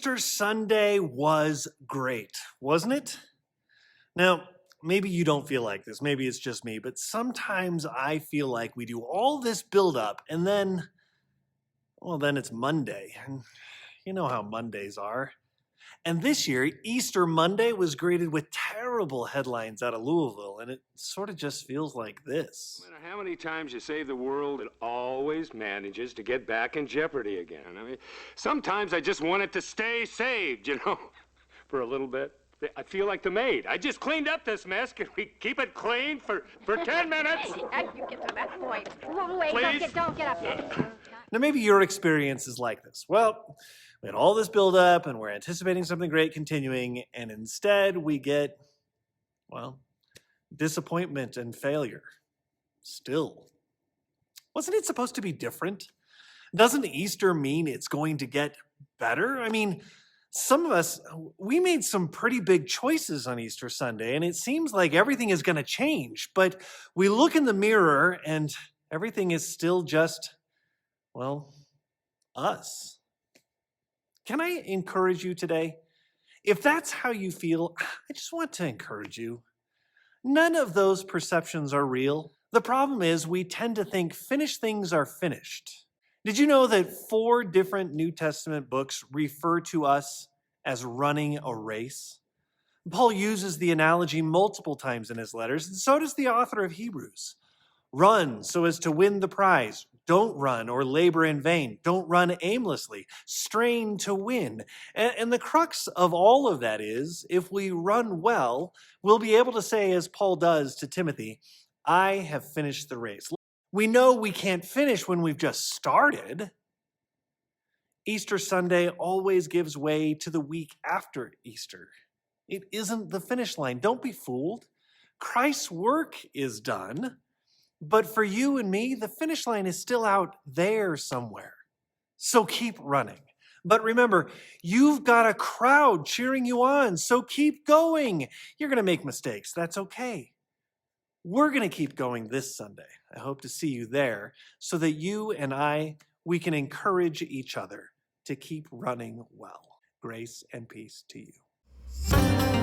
Easter Sunday was great, wasn't it? Now, maybe you don't feel like this, maybe it's just me, but sometimes I feel like we do all this buildup and then, well, then it's Monday. And you know how Mondays are. And this year, Easter Monday was greeted with terrible headlines out of Louisville, and it sort of just feels like this. No matter how many times you save the world, it always manages to get back in jeopardy again. I mean, sometimes I just want it to stay saved, for a little bit. I feel like the maid. I just cleaned up this mess. Can we keep it clean for 10 minutes? You get to that point. Wait, Please? don't get up there. Now, maybe your experience is like this. Well, we had all this buildup, and we're anticipating something great continuing, and instead we get, well, disappointment and failure. Still. Wasn't it supposed to be different? Doesn't Easter mean it's going to get better? I mean, some of us, we made some pretty big choices on Easter Sunday, and it seems like everything is going to change. But we look in the mirror, and everything is still just, well, us. Can I encourage you today? If that's how you feel, I just want to encourage you. None of those perceptions are real. The problem is we tend to think finished things are finished. Did you know that 4 different New Testament books refer to us as running a race? Paul uses the analogy multiple times in his letters, and so does the author of Hebrews. Run so as to win the prize. Don't run or labor in vain. Don't run aimlessly. Strain to win. And the crux of all of that is, if we run well, we'll be able to say, as Paul does to Timothy, I have finished the race. We know we can't finish when we've just started. Easter Sunday always gives way to the week after Easter. It isn't the finish line. Don't be fooled. Christ's work is done. But for you and me, the finish line is still out there somewhere. So keep running. But remember, you've got a crowd cheering you on, so keep going. You're going to make mistakes. That's okay. We're going to keep going this Sunday. I hope to see you there so that you and we can encourage each other to keep running well. Grace and peace to you.